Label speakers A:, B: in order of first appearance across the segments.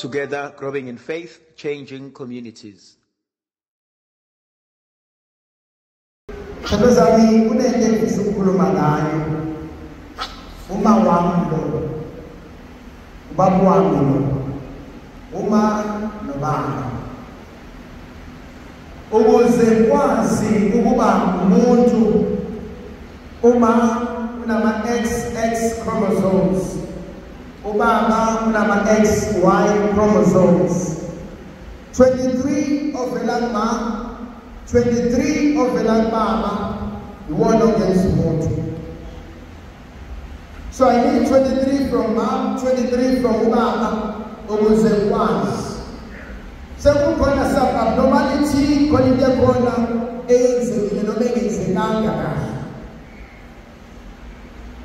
A: together growing in faith, changing communities.
B: Shabazali unende kusukhuluma ngayo uma wami lo ubaba wami lo uma nobaba ukuze kwazi ukuba umuntu uma unama XX chromosomes ubaba unama XY chromosomes 23 ovela ma 23 ovela baba iwona ongenza umuntu. So I need 23 from mom, 23 from ubaba ukuze kwazi. Sekukhona some abnormality khona into ekhona eyenzekile noma engenzekanga kahle.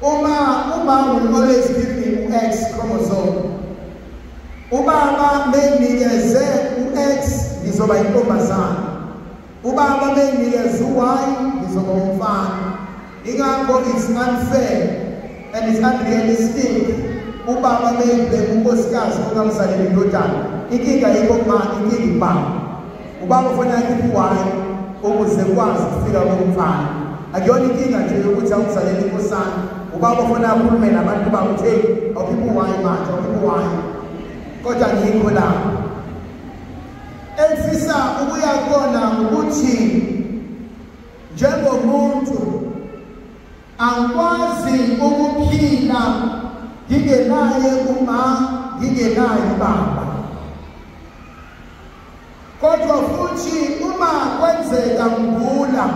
B: Uma will always give me X chromosome. Ubaba menikeze u-X ngizoba intombazana. Ubaba menikeze u-Y ngizoba umfana. Ingakho it's unfair and it's unrealistic. Ubaba meyibheka unkosikazi ongamzalela indodana. Inkinga yikho kuma inkinga ibaba. Ubaba ufanele akhiphe u-Y ukuze kwazi ukufika komfana. Akuyona inkinga nje yokuthi awuzalela inkosana. Ubaba ufanele akhulume nabantu babo ukuthi hey, awukhiphe u-Y manje, awukhiphe u-Y. Kodwa ngikho la. Enfisa ukuya kona ukuthi njengomuntu angikwazi ukuphila ngingenaye uma ngingenaye baba. Kodwa futhi uma kwenzeka ngigula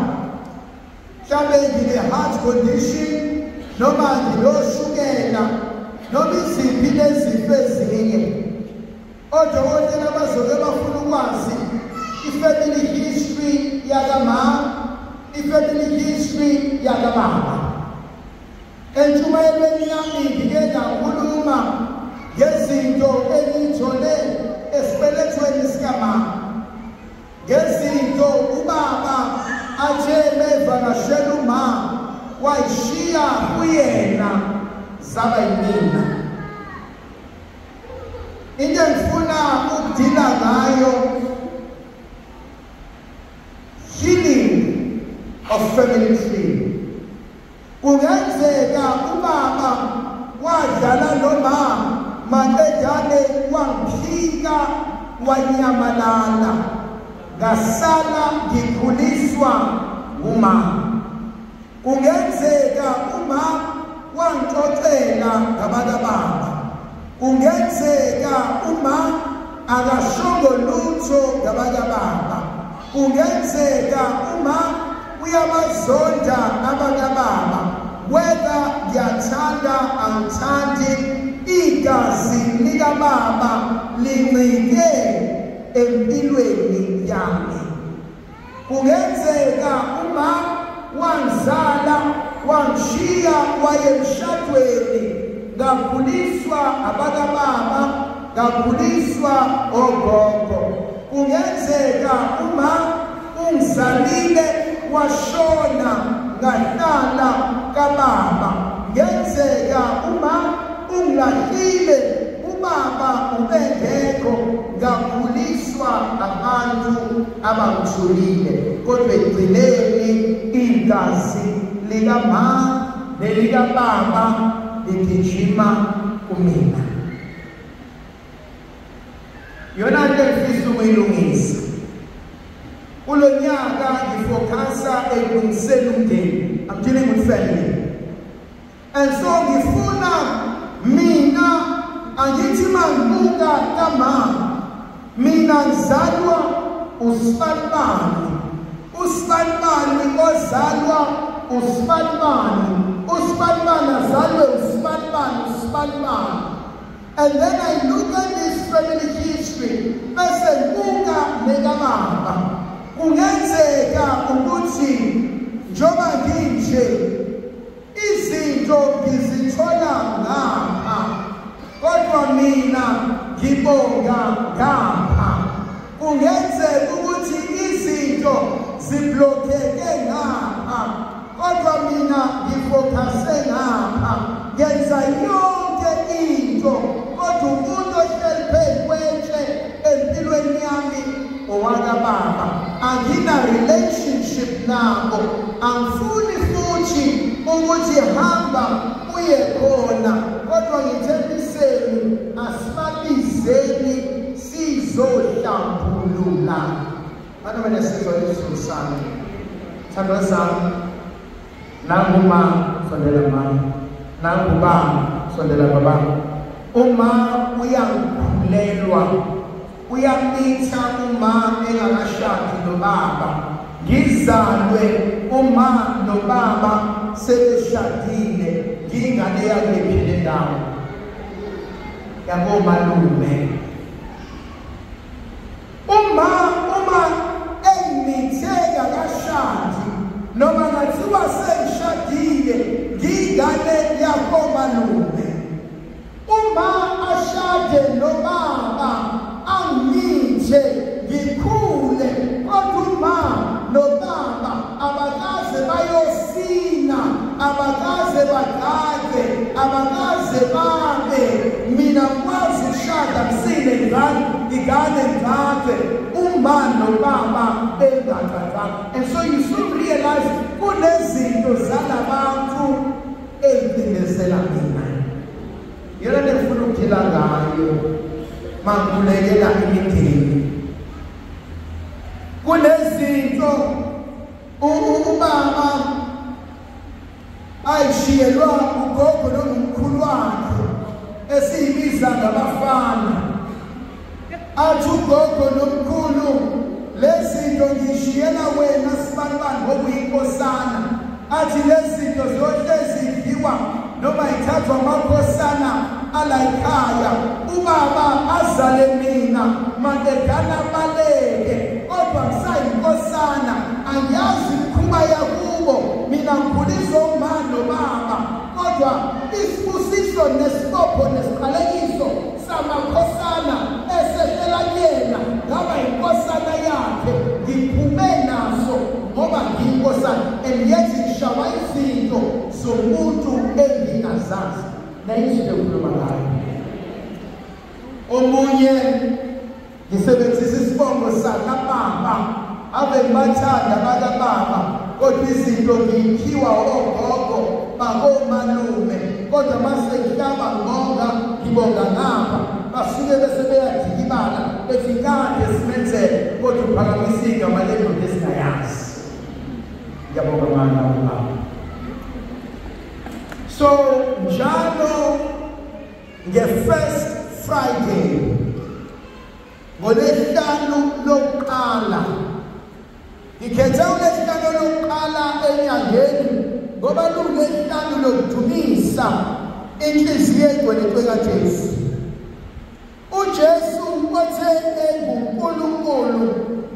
B: mhlawumbe ngine-heart condition noma ngiloshukela noma iziphi lezifo ezinye, odokotela bazobe bafuna ukwazi i-family history yakamama, i-family history yakababa. Entshumayelweni yami ngike ngakhuluma ngezinto engiyithole esibelethweni sikamama, ngezinto ubaba athe mevakashela umama wayishiya kuyena zaba yimina. Into engifuna ukudila ngayo, healing of family tree. Kungenzeka ubaba wadlala nomama maqedane wangiphika wanyamalala ngasala ngikhuliswa umama. Kungenzeka umama wangixoxela ngabakababa. Kungenzeka uma akashongo lutho ngabakababa. Kungenzeka uma uyabazonda abakababa. Whether ngiyathanda angithandi, igazi likababa lincike empilweni yami. Kungenzeka uma wangizala wangishiya wayemshadweni ngakhuliswa abakababa, ngakhuliswa ogogo. Kungenzeka uma ungizalile washona ngahlala kababa. Kungenzeka uma ungilahlile ubaba ubengekho ngakhuliswa abantu abangithulile. Kodwa ekugcineni igazi likamama nelikababa ligijima kumina. Yona nto engifisa ukuyilungisa. Kulo nyaka ngifocasa ekulungiseni umndeni. I'm dealing with family. And so ngifuna mina angithi mangibuka kamama, mina ngizalwa uSibalibani. uSibalibani ozalwa uSibalibani. uSibalibani azalwe uSibalibani. And then I look at this family history bese ngibuka nekababa. Kungenzeka ukuthi njoba nginje izinto ngizithola ngapha, kodwa mina ngibonga ngapha. Kungenzeka ukuthi izinto ziblokeke ngapha, kodwa mina ngifocuse ngapha. Ngenza yonke into kodwa umuntu ohleli phezu nabo angifuni futhi ukuthi hamba uye khona kodwa ngithembiseni asibabizeni sizohlambulula abantu benesizwe esisana thandwa sami nanguma sondela mama nanguba sondela baba uma uyangikhulelwa uyamitha uma engakashadi nobaba ngizalwe uma nobaba sebeshadile ngingane yakulephile ndawo yakomalume uma engimithe ngakashadi noma ngathiwa sengishadile ngingane yakomalume uma ashade nobaba angimithe ngikhule kodwa uma nobaba abakaze bayosina abakaze bagade abakaze babe mina kwazi ukushada msile ngigane ngade uma nobaba bengagadanga. And so you soon realize kunezinto zalabantu ezindesela mina yena nefuna ukuphila ngayo mangikhulekela imideni kunezinto ubaba ayishiyelwa ugogo nomkhulu wakhe esiyibiza ngabafana athi ugogo nomkhulu lezinto ngishiyela wena sibanibani ngokuyinkosana athi lezinto zohlezi zidliwa noma ithathwa amakhosana ala ekhaya ubaba azale mina mandedana baleke kodwa kusayinkosana angiyazi ikhuba yakubo mina ngikhuliswa umama nobaba kodwa isibusiso nesibopho nesiqalekiso samakhosana esehlela yena ngaba inkosana yakhe ngiphume naso ngoba ngiyinkosana and yet ngishawa izinto zomuntu engingazazi nayizinto ukukhuluma ngayo. Omunye ngisebenzisa isibongo sakababa ave ngibathanda bakababa kodwa izinto ngiyiphiwa ogogo bakomalume kodwa mase ngihlaba ngibonga ngapha basuke bese beyadikibala bethi kade simenzele kodwa uphakamisa igama lendoda esingayazi. Ngiyabonga mama ubaba. So njalo nge-first Friday ngolesihlanu lokuqala ngikhetha ulesihlanu lokuqala enyangeni ngoba lungesihlanu lokudumisa inhliziyo egcwele kaJesu. uJesu othe enguNkulunkulu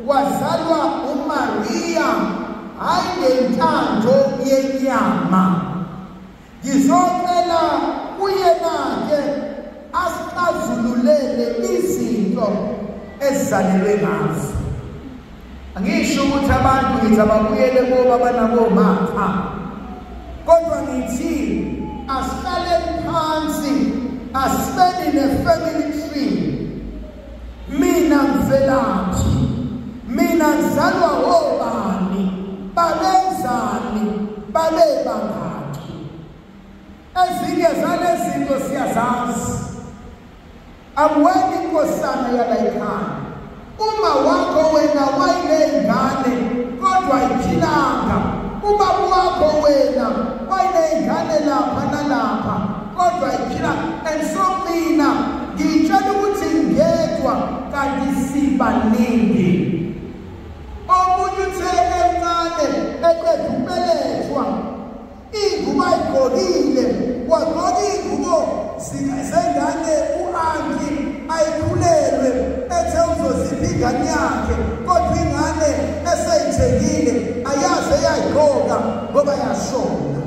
B: wazalwa uMaria hayi ngentando yenyama. Ngizocela kuyena-ke asixazululele izinto ezizalelwe ngazo. Angisho ukuthi abantu ngithi ababuyele kobaba nabomama kodwa ngithi asihlale phansi asibeni ne-family tree. Mina ngivelaphi, mina ngizalwa obani, babenzani, babebangaki. Ezinye zalezinto siyazazi. Akuweni inkosana yala ekhaya. Uma wakho wena wayiney'ngane kodwa ayiphilanga. Ubaba wakho wena wayiney'ngane lapha nalapha kodwa ayiphilanga. And so mina ngitshela ukuthi ngedwa kanti sibaningi. Omunye uthe emncane eqeda ukubelethwa ingubo ayigqokile wagqoka ingubo zengane u-anti ayikhulelwe ethe uzozipha ingane yakhe kodwa ingane eseyithengile ayaze eyayigqoka ngoba yashona.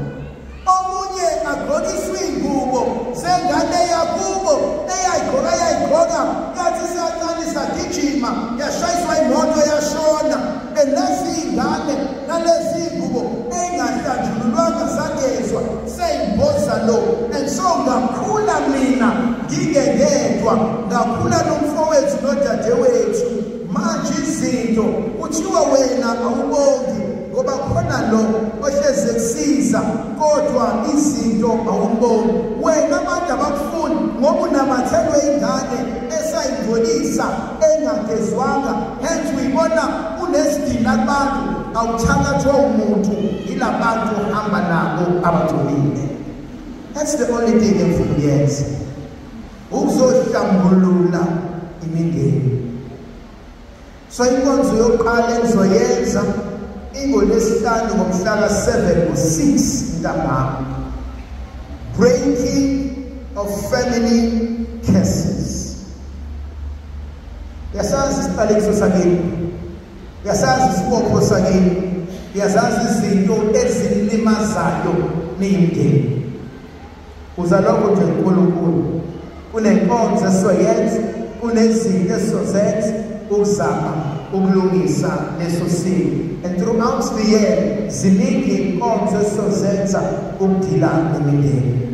B: Omunye agqokiswa iy'ngubo zengane yakubo eyayigqoka yathi siyancane sagijima yashayiswa imoto yashona. And lezi y'ngane nalezi y'ngubo ey'ngahlanjululwanga zagezwa sey'mboza lo. And so ngakhula mina ngingedwa ngakhula nomfowethu nodadewethu manje izinto kuthiwa wena awubongi ngoba kuba khona lo ohleze kusiza kodwa izinto awumboni wena abantu abakufuni ngoba unamathelwe ingane esayidolisa engagezwanga hence uyibona unesidina kubantu awuthakathwa umuntu ilabantu ohamba nabo abagcolile. That's the only thing emfundo yenza ukuzohlambulula imindeni. So inkonzo yokuqala engizoyenza ingoLwesihlanu ngomhla ka7 ngo6 ntambama, breaking of family curses. Yasazi isiqalekiso sakini, yasazi isibopho sakini, yasazi izinto ezilimazayo niyimndeni. Uzalokho nje uNkulunkulu kunenkonzo esizoyenza, kunezinto esizozenza ukuzama ukulungisa leso simo. And throughout the year ziningi inkonzo esizozenza ukudila nemindeni.